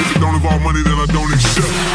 If it don't involve money, then I don't accept.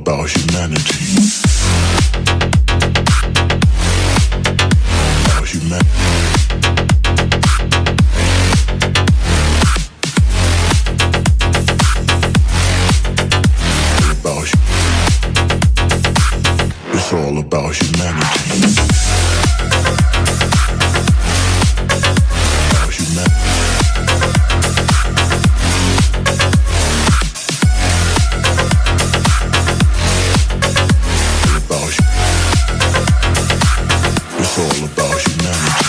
about humanity. About humanity. It's all about humanity. About humanity. It's all about humanity.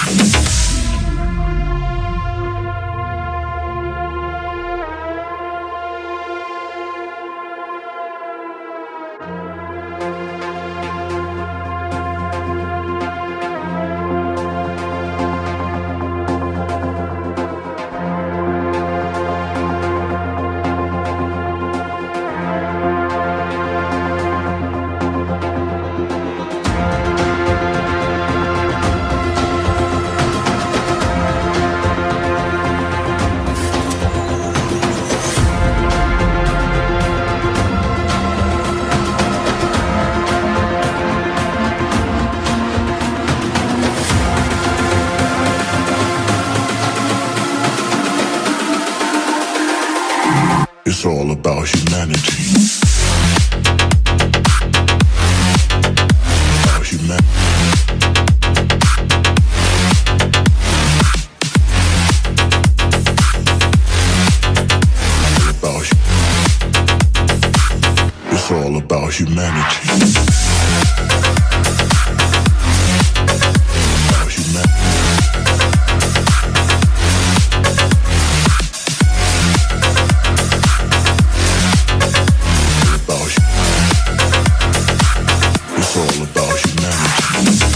It's all about humanity. About humanity. It's all about humanity. About humanity. It's all about humanity.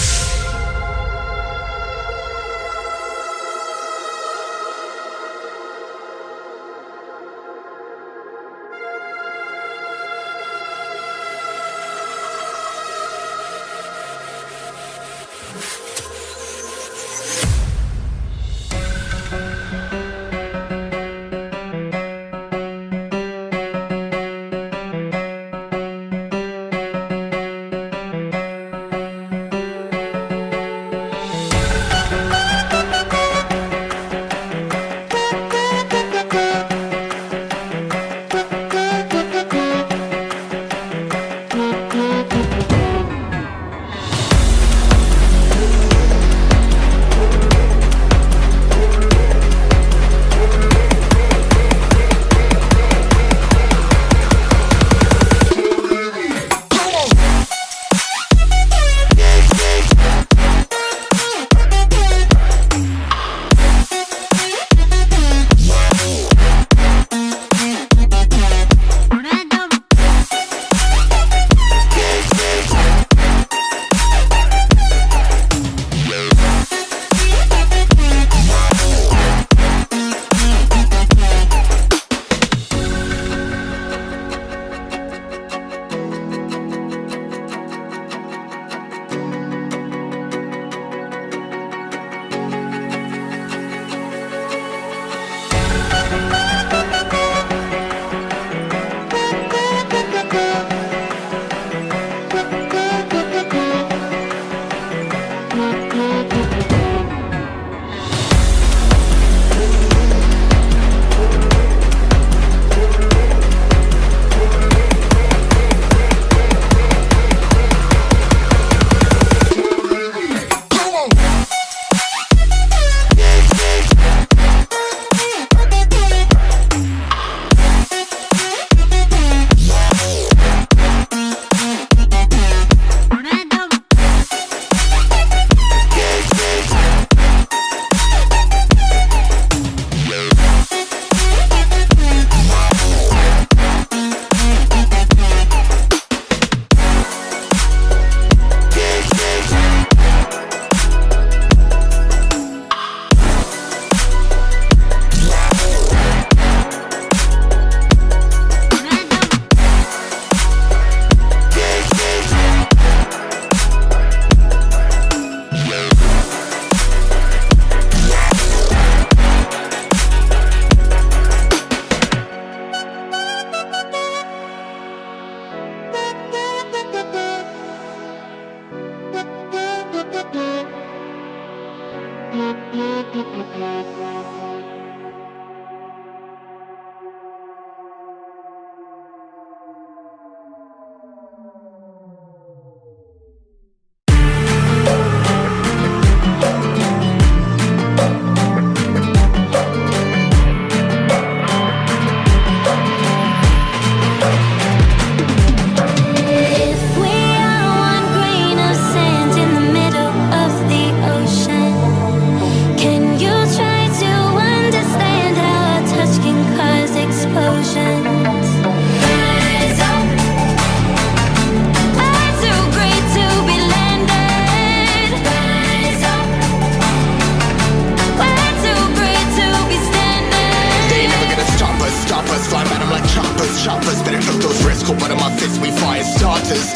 Choppers, better cook those risks. Cold blood in my fists, we fire starters.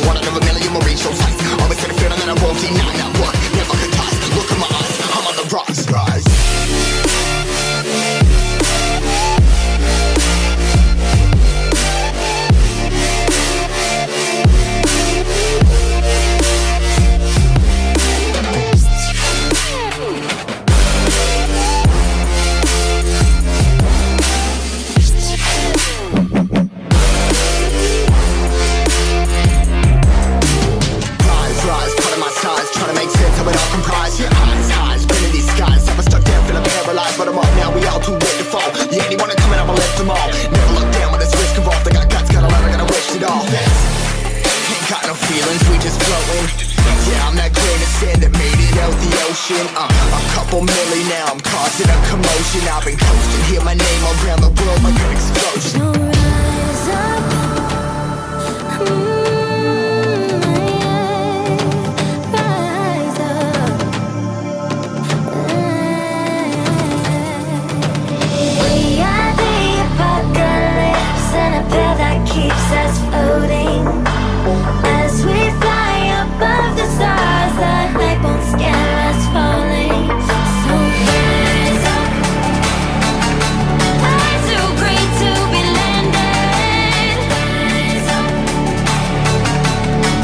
One out of a million will reach those heights. Always got a feeling that I won't deny that work. Never could toss. Look in my eyes, I'm on the rocks. Rise. But I'm up now, we all too late to fall. Yeah, anyone coming up, I left them all. Never look down when there's risk involved. I got guts, gotta learn, I gotta wish it all. Ain't got no feelings, we just floating. Yeah, I'm that grain of sand that made it out the ocean. A couple milli now, I'm causing a commotion. I've been coasting, hear my name around the world like an explosion. So rise up. Keeps us floating as we fly above the stars. The hype won't scare us falling. So rise up. I'm too great to be landed. Rise up.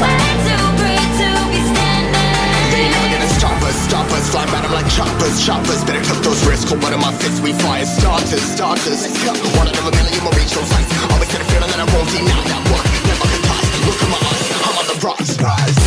We're too great to be standing. They ain't never gonna stop us. Fly by them like choppers. Better cook those risks. Cold blood in my fists, we fire starters. Let's go. One out of a million will reach those heights. Always got a feeling that I won't deny that work. Never could toss. Look in my eyes, I'm on the rocks. Rise.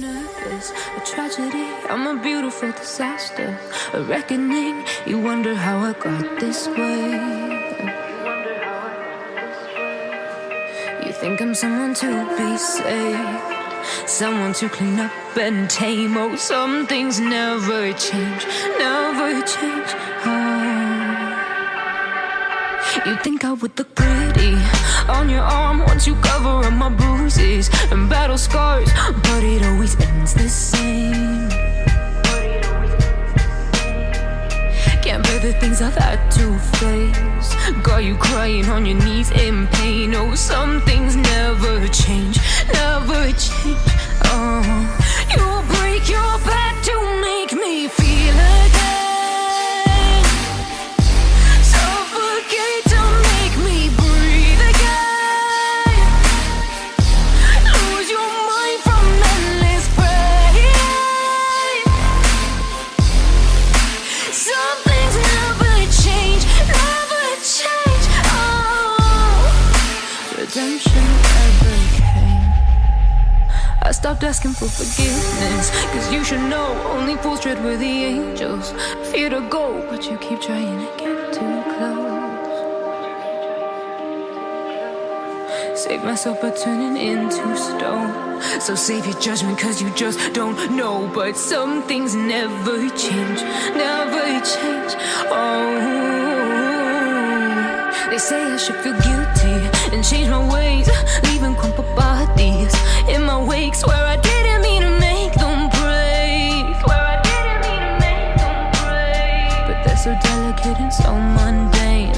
nervous, a tragedy, I'm a beautiful disaster, a reckoning. You wonder how I got this way. You think I'm someone to be saved, someone to clean up and tame. Oh, some things never change, never change. You think I would look pretty on your arm once you cover up my bruises and battle scars, but it always ends the same. Can't bear the things I've had to face, got you crying on your knees in pain. Oh, some things never change, never change. Oh, you'll break your back to make me feel again, suffocate to make me breathe again, lose your mind from endless pain. Some things never change, never change. Oh, redemption never came. I stopped asking for forgiveness, cause you should know only fools tread where the angels fear to go, but you keep trying to get too close. Save myself by turning into stone, so save your judgment cause you just don't know. But some things never change, never change. Oh, they say I should feel guilty and change my ways, leaving crumpled bodies in my wake. Swear I didn't mean to make them break, swear I didn't mean to make them break. But they're so delicate and so mundane,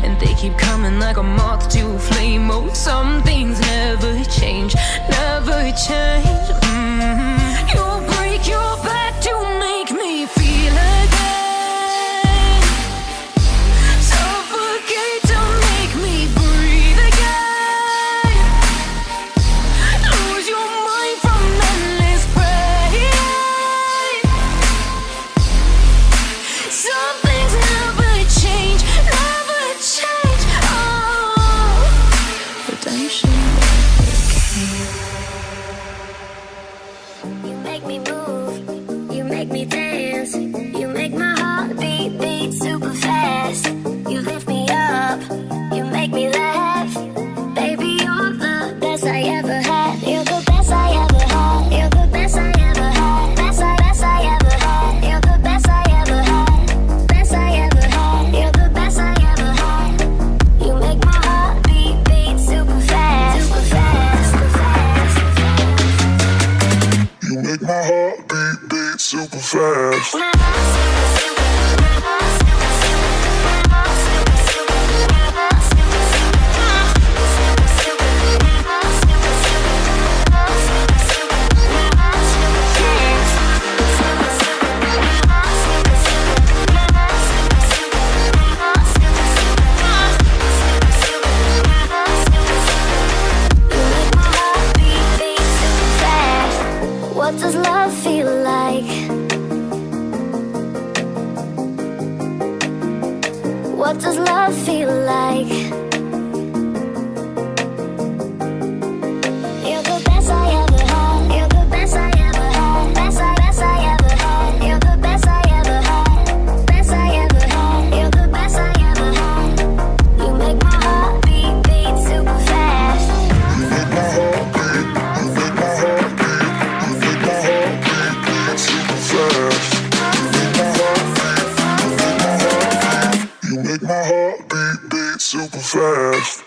and they keep coming like a moth to flame. Oh, some things never change, never change. You'll break your back to make me feel again, suffocate to make me breathe again, lose your mind from endless pain. Some things never change, never change. Oh, redemption never came. You make me move, you make me dance, you make my heart beat super fast. You lift me up, you make me laugh. Baby, you're the best I ever had. You're the best I ever had. You're the best I ever had. Best I ever had. You're the best I ever had. Best I ever had. You're the best I ever had. You make my heart beat super fast, super fast, super fast. You make my heart beat super fast. What does love feel like? What does love feel like? You're the best I ever had. You're the best I ever had. Best I ever had. You're the best I ever had. Best I ever had. You're the best I ever had. You make my heart beat super fast. You make my heart beat, you make my heart beat, you make my heart beat super fast. You make my heart beat super fast.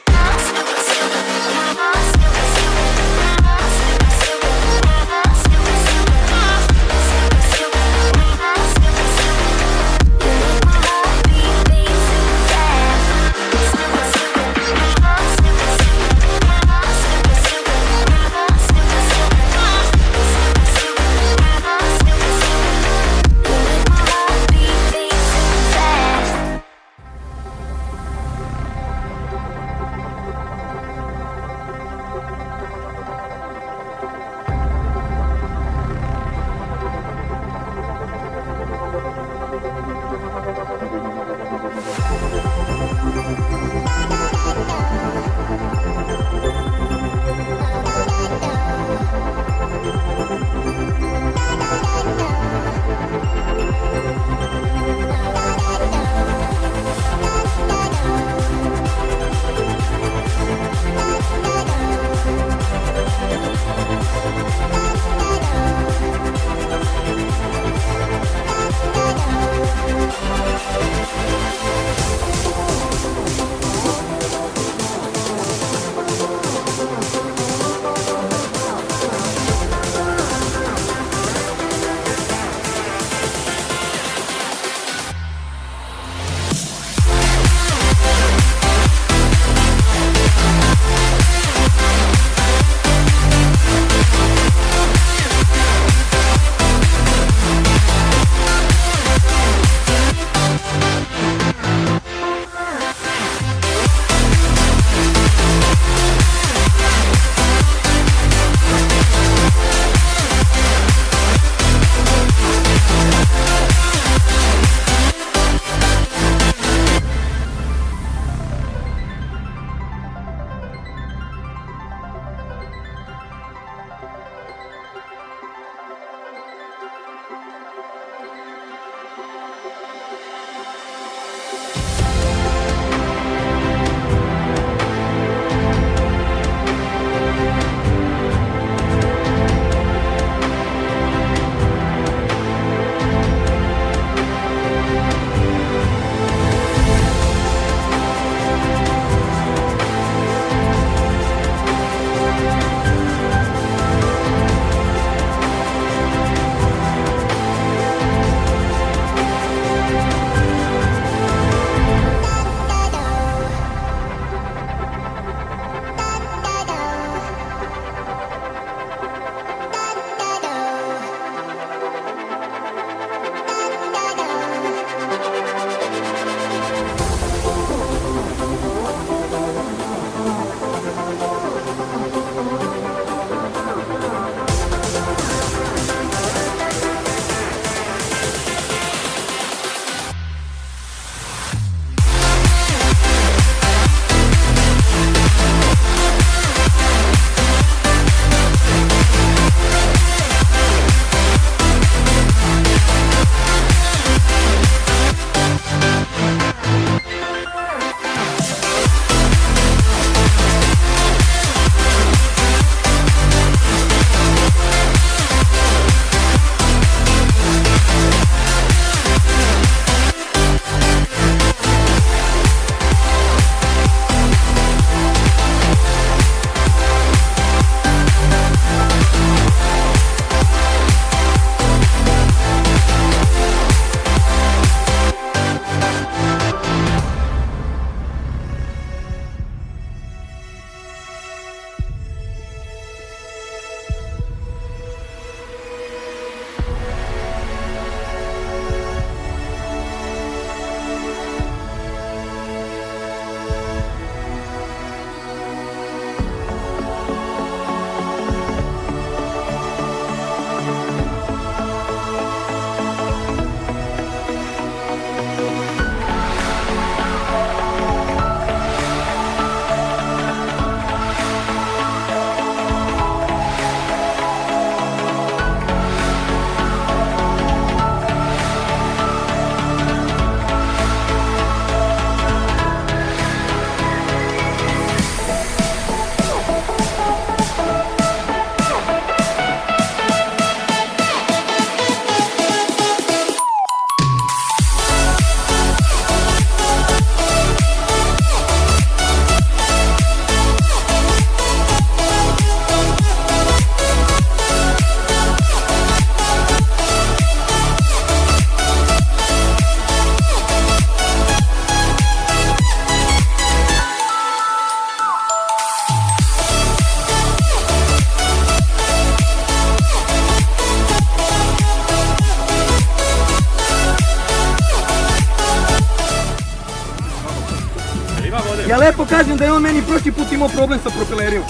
Ja lepo kažem da je on meni prošli put imao problem sa propelerima.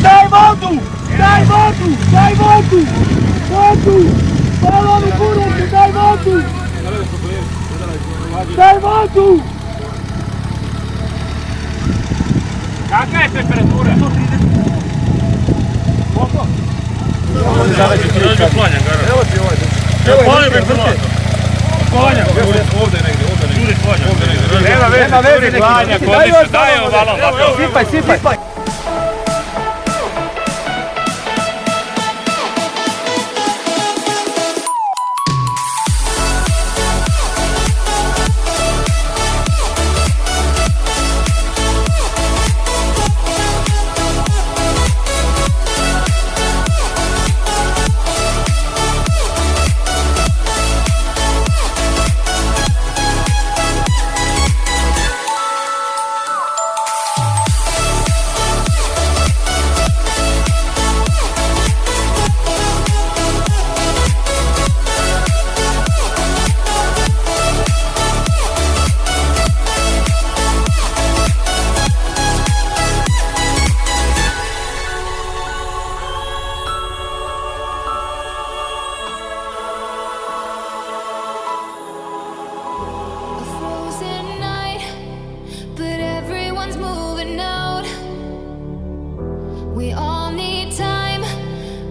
Daj vodu! Daj vodu! Daj vodu! Vodu! Balon u buretu, daj vodu! Daj vodu! Kakva je temperatura? 130. Koliko? Evo ti ovaj. Evo mi prvo. Klanja. Ovdje negdje. Ljudi klanja. Nema veze. Klanja. Daj ovo balon. Sipaj.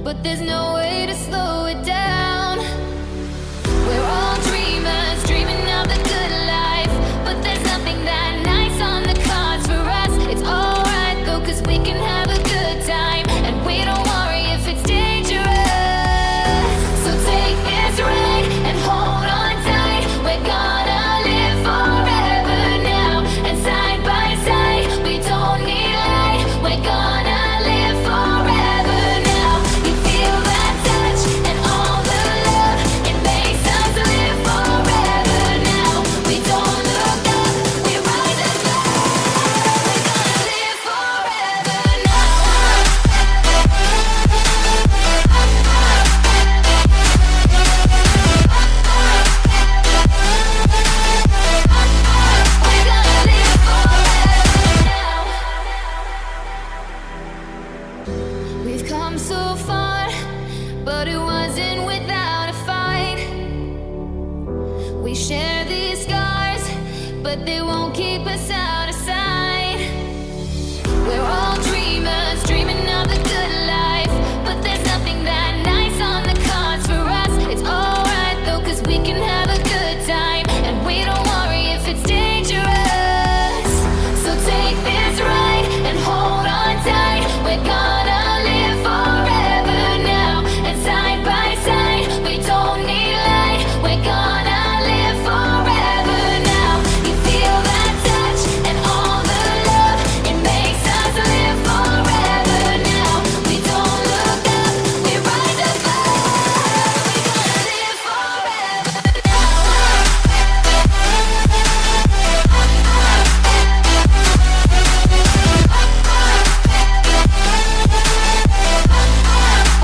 But there's no way to slow it down. We're all dreamers, dreaming of the good life. But there's nothing that nice on the cards for us. It's alright though, cause we can have a good time. And we don't worry if it's dangerous. So take this ride and hold on tight. We're gonna live forever now. And side by side, we don't need light. We're gonna live forever now. You feel that touch and all the love. It makes us live forever now. We don't look up, we rise above. We're gonna live forever now. We're gonna live forever now. We've come so far, but it wasn't without a fight. We share these scars, but they won't keep us out of sight. We're all dreamers, dreaming of the good life. But there's nothing that nice on the cards for us. It's alright though, cause we can have a good time. And we don't worry if it's dangerous. So take this ride and hold on tight. We're gonna live forever now. And side by side, we don't need light. We're gonna live forever now. You feel that touch and all the love. It makes us live forever now. We don't look up, we rise above. We're gonna live forever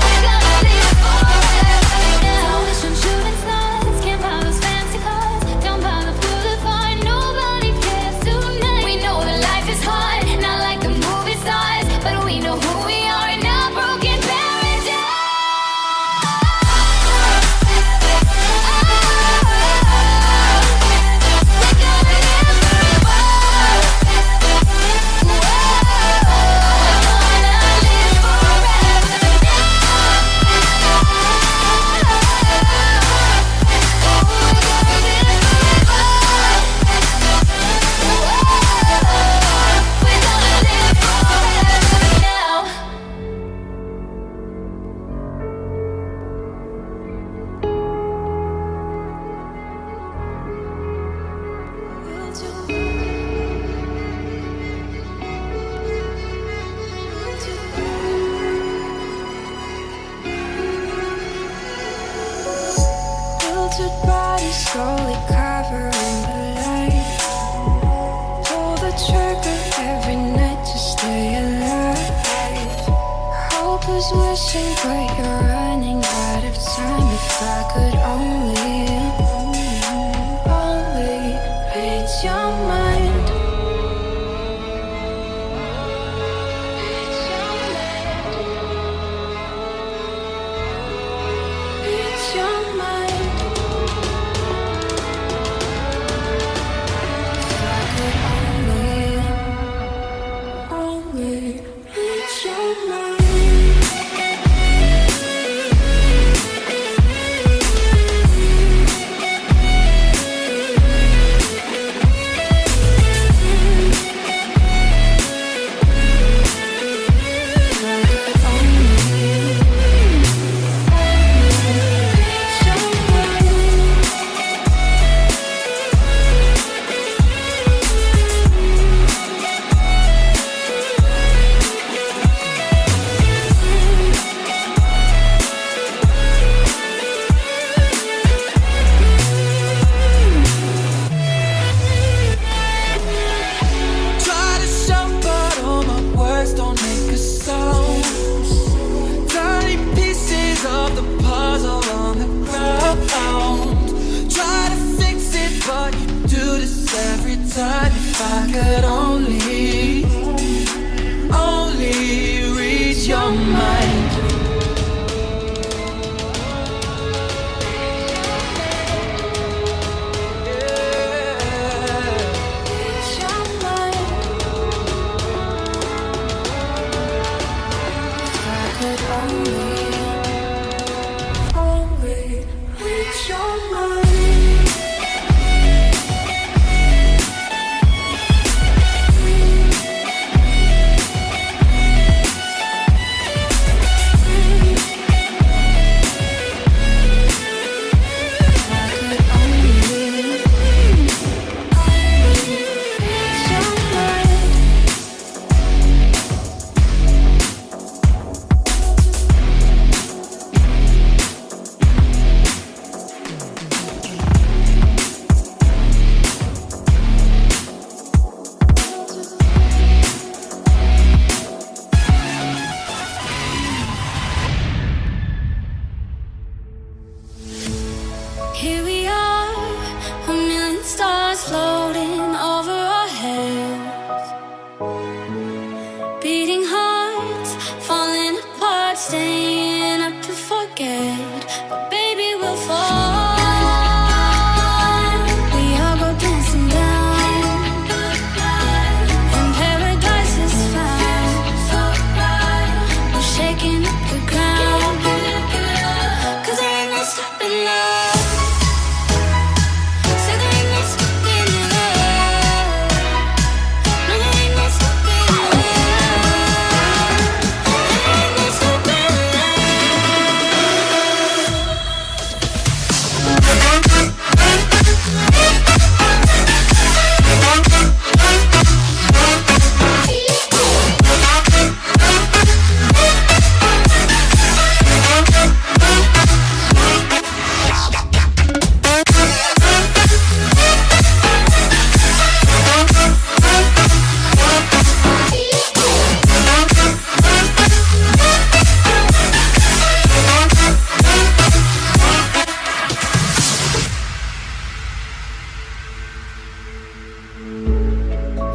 We're gonna live forever now. From shooting stars, can't buy those fancy cars. Down by the boulevard, nobody cares tonight. We know that life is hard, not like the movie stars, but we know who we are in our broken paradise. We're gonna live forever now. Filtered bodies slowly covering the light. Pull the trigger every night to stay alive. could only reach your mind. Reach your mind. If I could only reach your mind. Here we are, a million stars floating over our heads. Beating hearts, falling apart, staying up to forget. But baby, we'll fall. We all go dancing down, and paradise is found. We're shaking up the ground, 'cause there ain't no stopping now.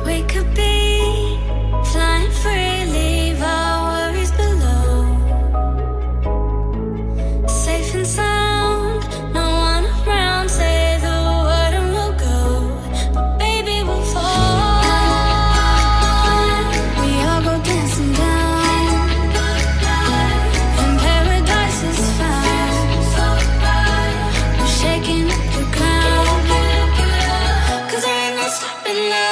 We could be flying free, leave our worries below. Safe and sound, no one around, say the word and we'll go. But baby, we'll fall. We all go dancing down, and paradise is found. We're shaking up the ground, 'cause there ain't no stopping now.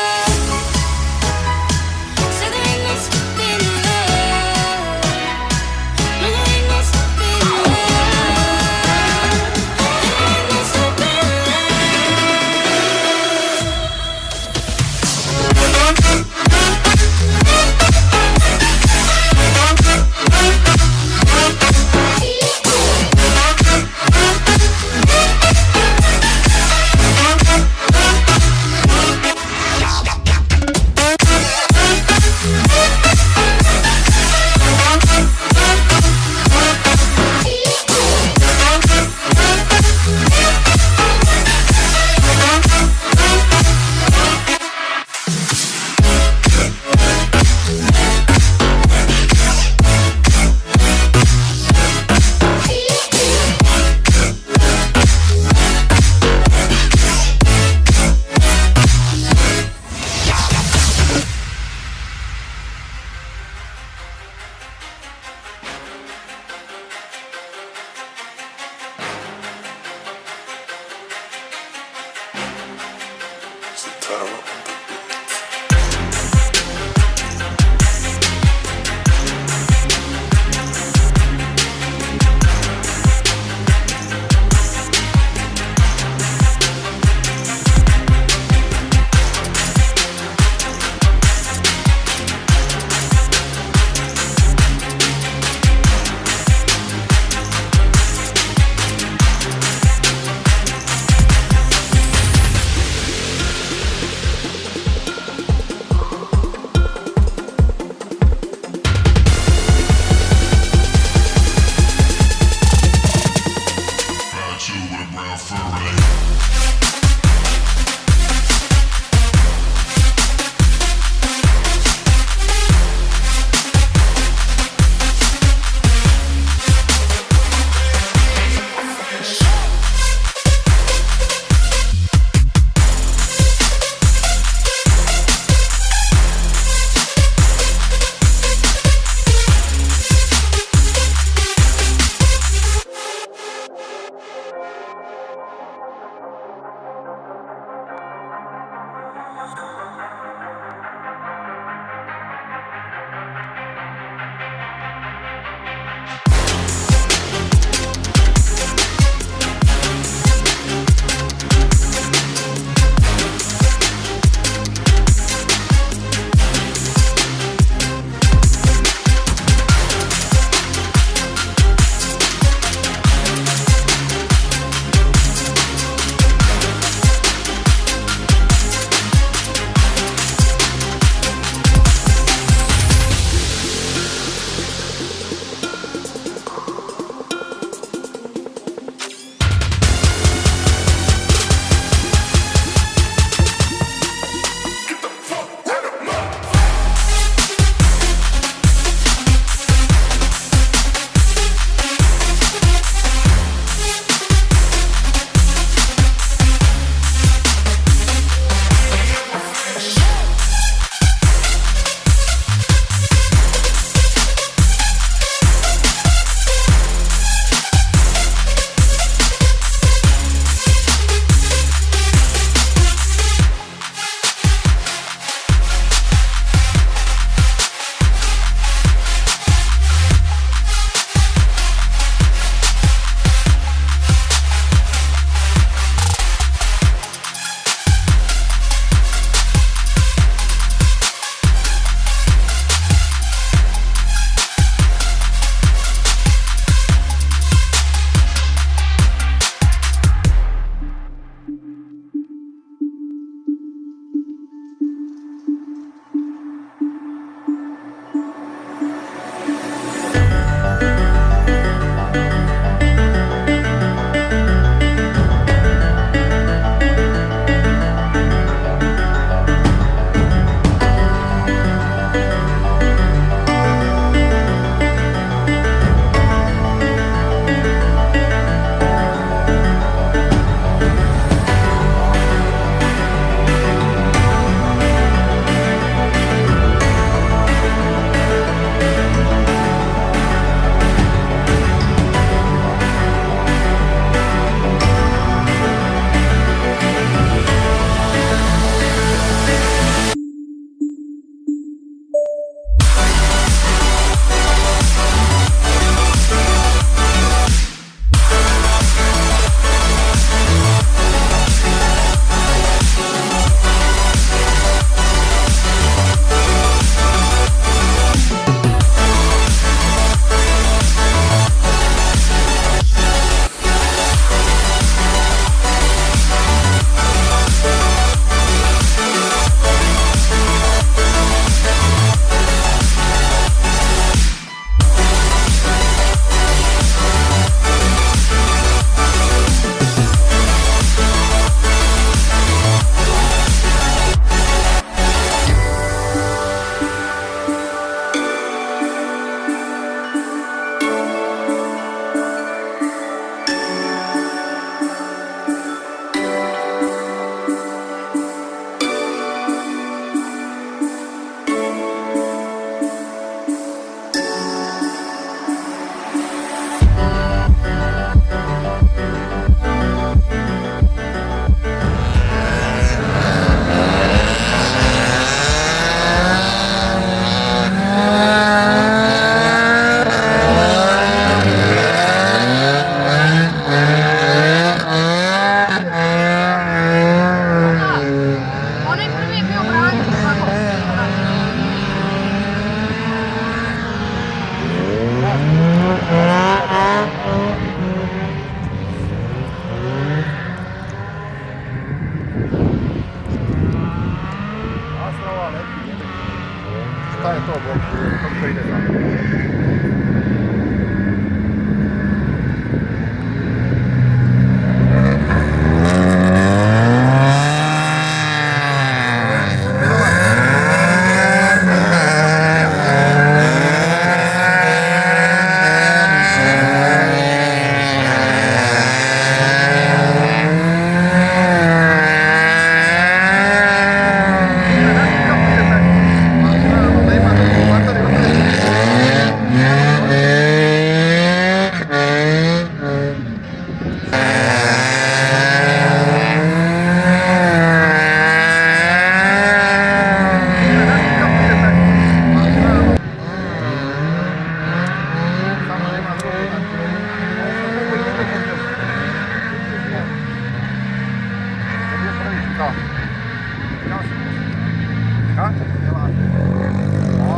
to ide samo.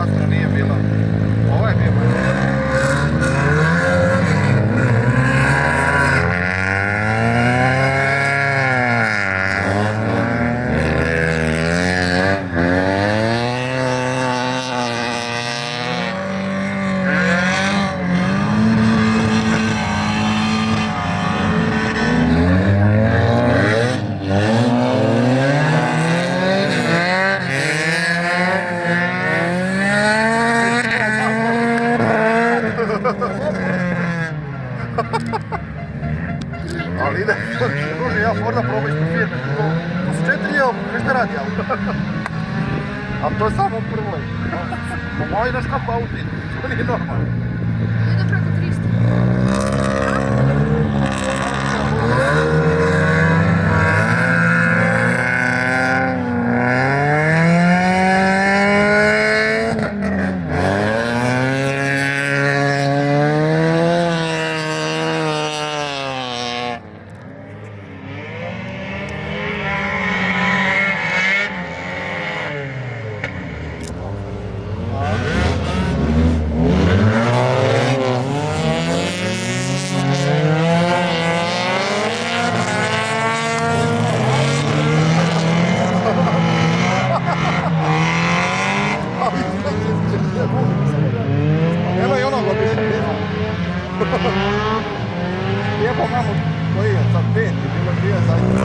Ostro nije bilo. Ovo je bio. Ali ide, druže, ja Forda probaj što firme, to su 4 evo, nešto radi auto. A to je samo prvoj. Pa moj naš kako auto ide, to nije normalno. Ide preko 300. Nema i onog obično, nema. Lijepo mamu koji je sad 5 i bilo prije zadnje.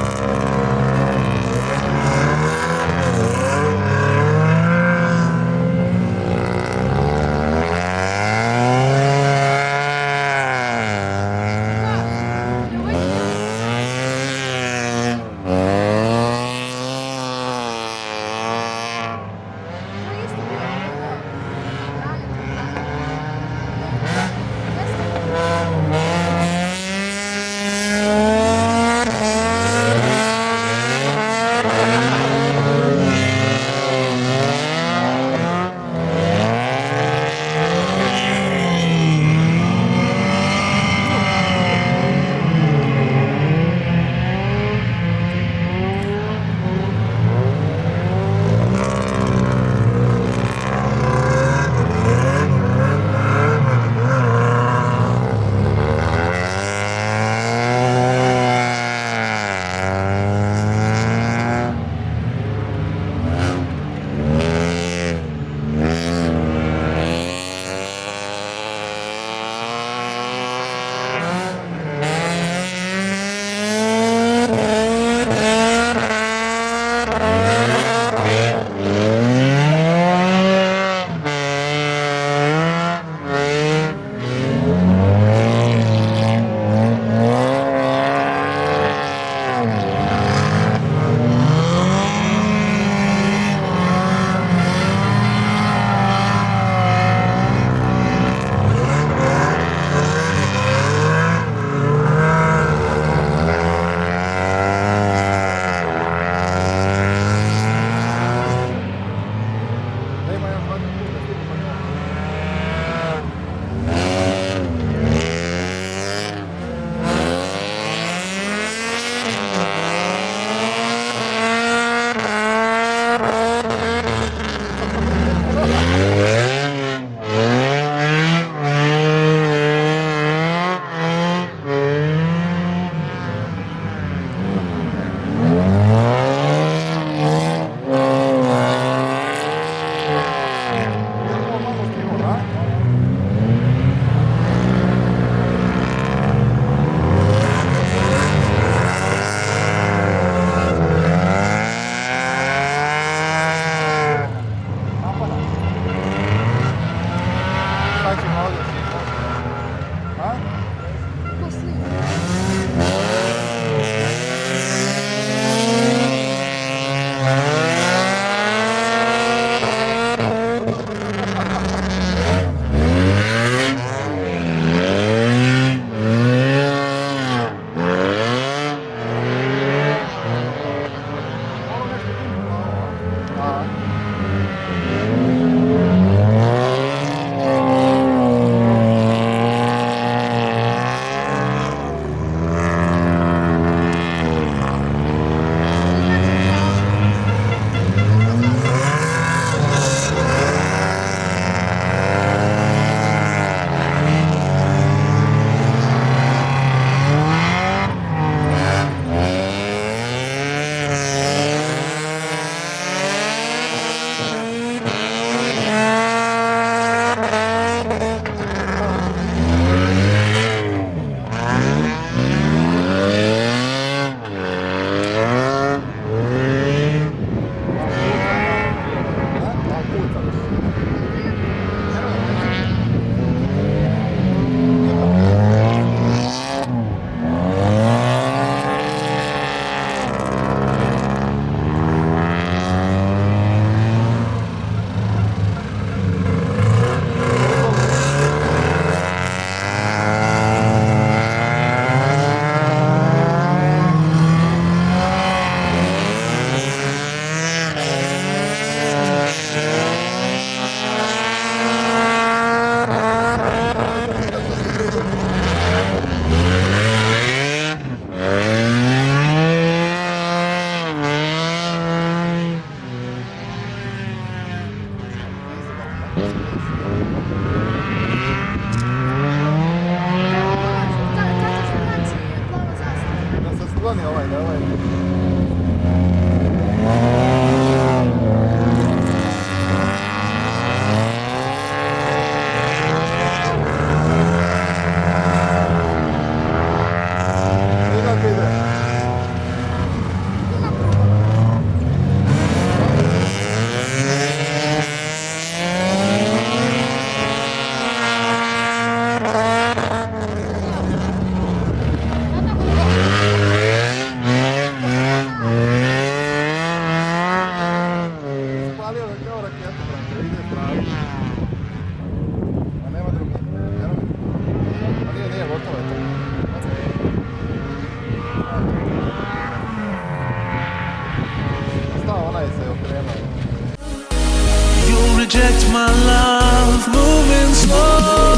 reject my love, moving slower,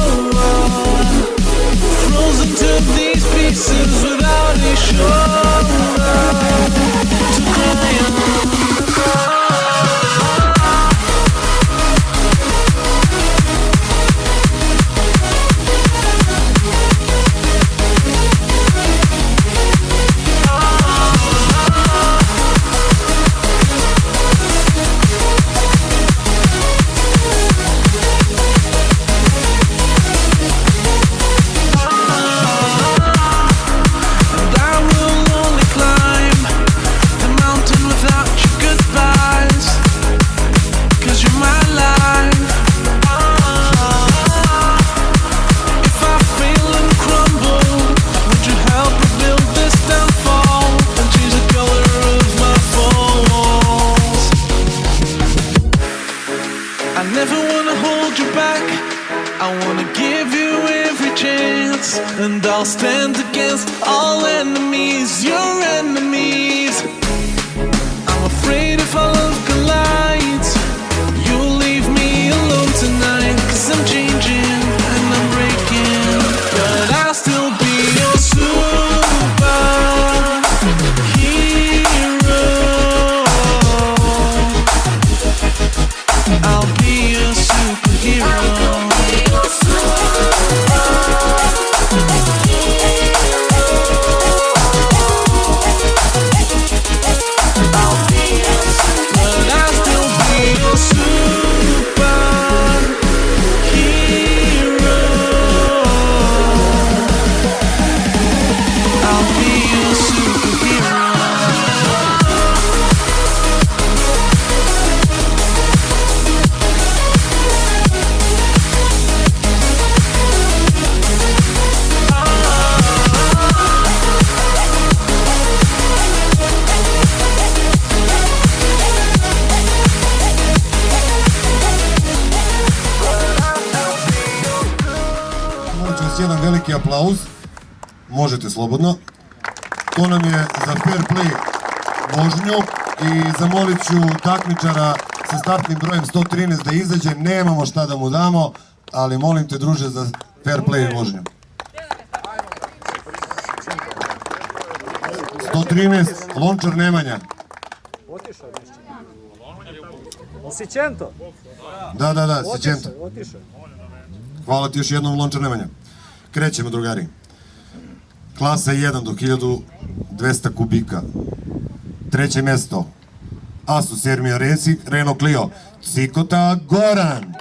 frozen to these pieces without a shoulder to cry on. And I'll stand against all enemies, your enemies. I'm afraid if our love collides, you'll leave me alone tonight. 'Cause I'm changing and I'm breaking, but I'll still be your superhero. I'll be your superhero. Jedan veliki aplauz, možete slobodno. To nam je za fair play vožnju i zamolit ću takmičara sa startnim brojem 113 da izađe, nemamo šta da mu damo, ali molim te druže za fair play vožnju. 113, Lončar Nemanja. Sićento? Da, Sićento. Hvala ti još jednom, Lončar Nemanja. Krećemo, drugari. Klasa 1 do 1200 kubika. Treće mjesto. Asus Ermija Racing, Renault Clio. Cikota Goran.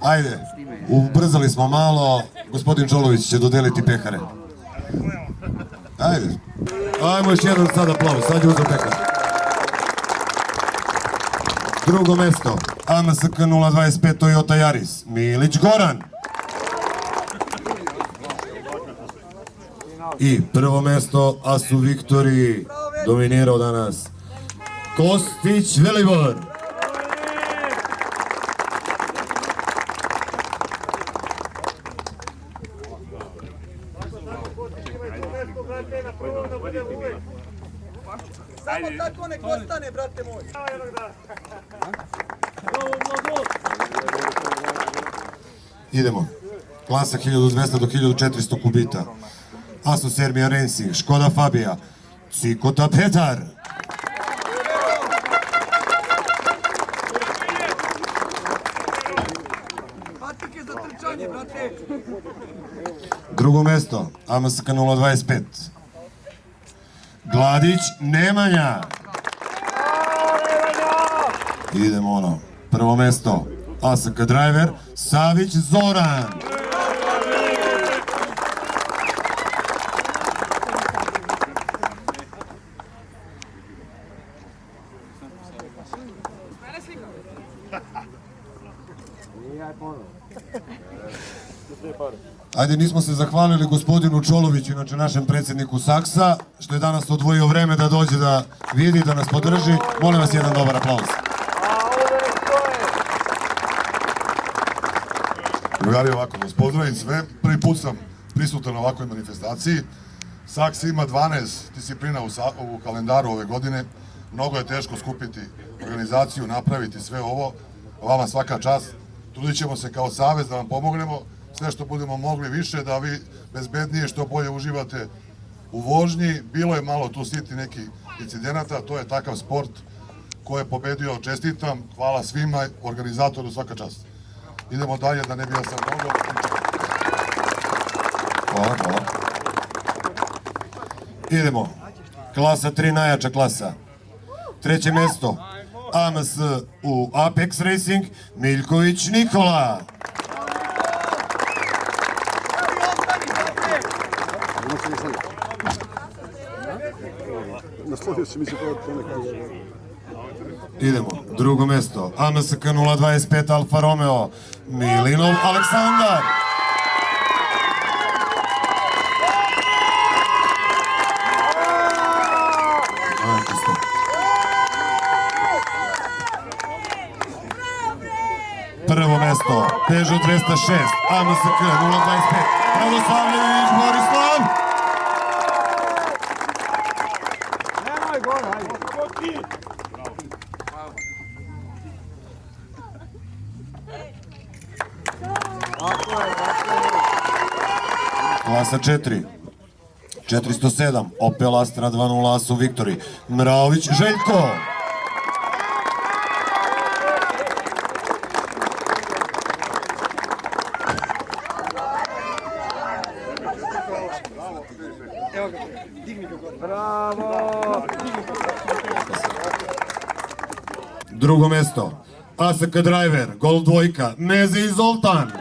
Ajde, ubrzali smo malo. Gospodin Čolović će dodeliti pehare. Ajde. Ajmo još jedan sad aplauz, sad je uzeo pekar. Drugo mesto, AMSK 025 Toyota Yaris, Milić Goran. I prvo mesto, Asu Viktori, dominirao danas, Kostić Velibor. Samo tako nek ostane, brate moj. Idemo. Klasa 1200 do 1400 kubita. Asus Ermija Racing, Škoda Fabia, Cikota Petar. Patike za trčanje, brate. Drugo mesto, AMSK 025. Gladić Nemanja. Idemo ono. Prvo mesto, ASK Driver, Savić Zoran. Ajde, nismo se zahvalili gospodinu Čoloviću, inače našem predsjedniku Saksa, što je danas odvojio vreme da dođe da vidi, da nas podrži. Molim vas jedan dobar aplauz. Drugari, ovako, vas pozdravim sve. Prvi put sam prisutan na ovakvoj manifestaciji. Saks ima 12 disciplina u kalendaru ove godine. Mnogo je teško skupiti organizaciju, napraviti sve ovo. Vama svaka čast. Trudit ćemo se kao savez da vam pomognemo sve što budemo mogli više, da vi bezbednije što bolje uživate u vožnji. Bilo je malo tu siti nekih incidenata, to je takav sport. Ko je pobedio, čestitam. Hvala svima, organizatoru svaka čast. Idemo dalje, da ne bi ja sam mnogo. Hvala. Idemo. Klasa 3, najjača klasa. Treće mjesto. AMS u Apex Racing, Miljković Nikola. Idemo. Drugo mjesto. AMSK 025 Alfa Romeo, Milinov Aleksandar. Prvo mjesto, Peugeot 206, AMSK 025, Pravoslavljević Borislav. Klasa 4, 407, Opel Astra 2.0 Asu Victory, Mraović Željko. Drugo mjesto, ASK Driver, Gol dvojka, Meze i Zoltan.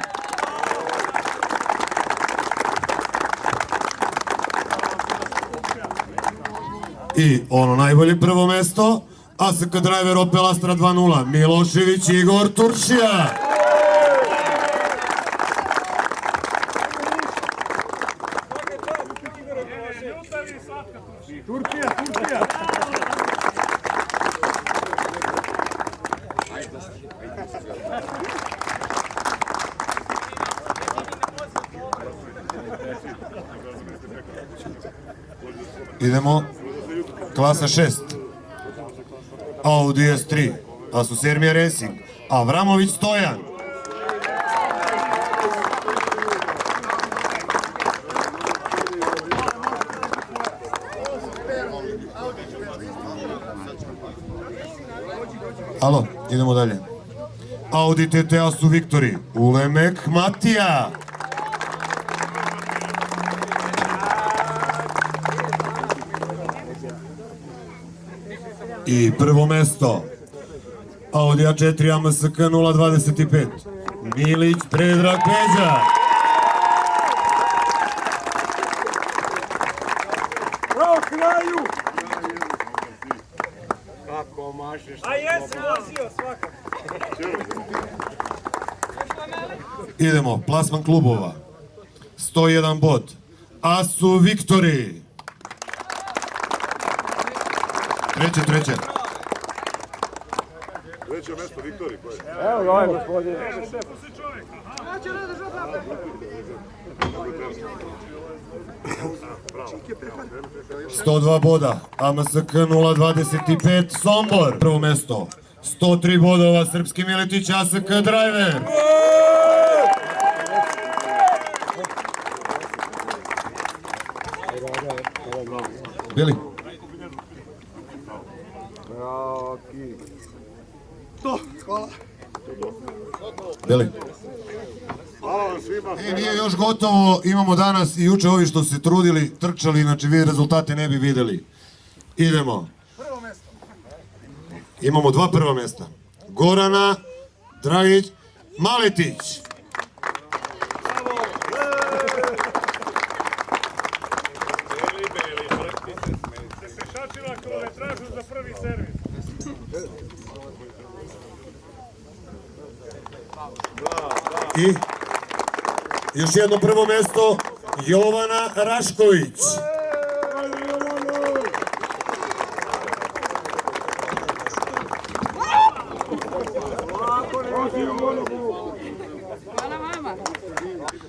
I ono najbolje prvo mjesto, ASK Driver Opel Astra 2.0, Milošević Igor Turšija. Idemo, klasa 6, Audi S3, Asus Ermija Racing, Avramović Stojan. Alo, idemo dalje. Audi TT Asu Victory, Ulemek Matija. I prvo mesto, Audi A4 AMSK 025, Milić Predrag Peđa. Bravo, kraju! Kako mašeš? A jesi vozio svakako. Idemo, plasman klubova, 101 bod, Asu Victory. Treće. Treće mjesto, Viktori, koje? Evo ovaj gospodin. 102 boda, AMSK 025 Sombor. Prvo mjesto, 103 bodova, Srpski Miletić ASK Driver. Bili? Bili? Nije još gotovo, imamo danas i juče ovi što se trudili, trčali, znači vi rezultate ne bi vidjeli. Idemo. Imamo dva prva mjesta. Gorana Dragić Maletić. I još jedno prvo mjesto, Jovana Rašković.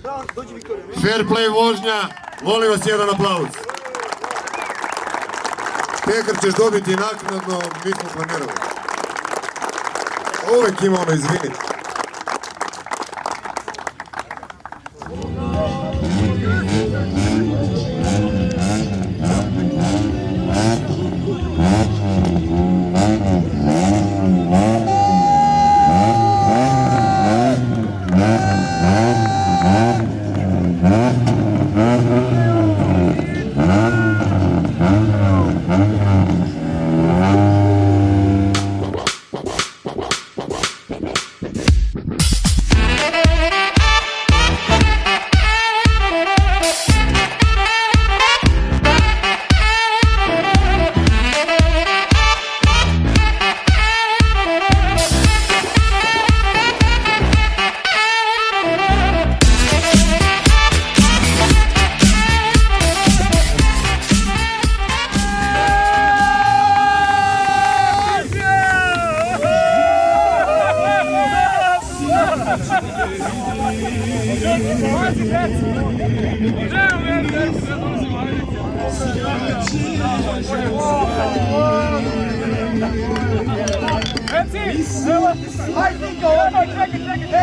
Fair play vožnja, molim vas jedan aplauz. Pekar ćeš dobiti naknadno, mi smo planirali. Uvek ima ono, izvini. Reci, evo, hajde, čekaj,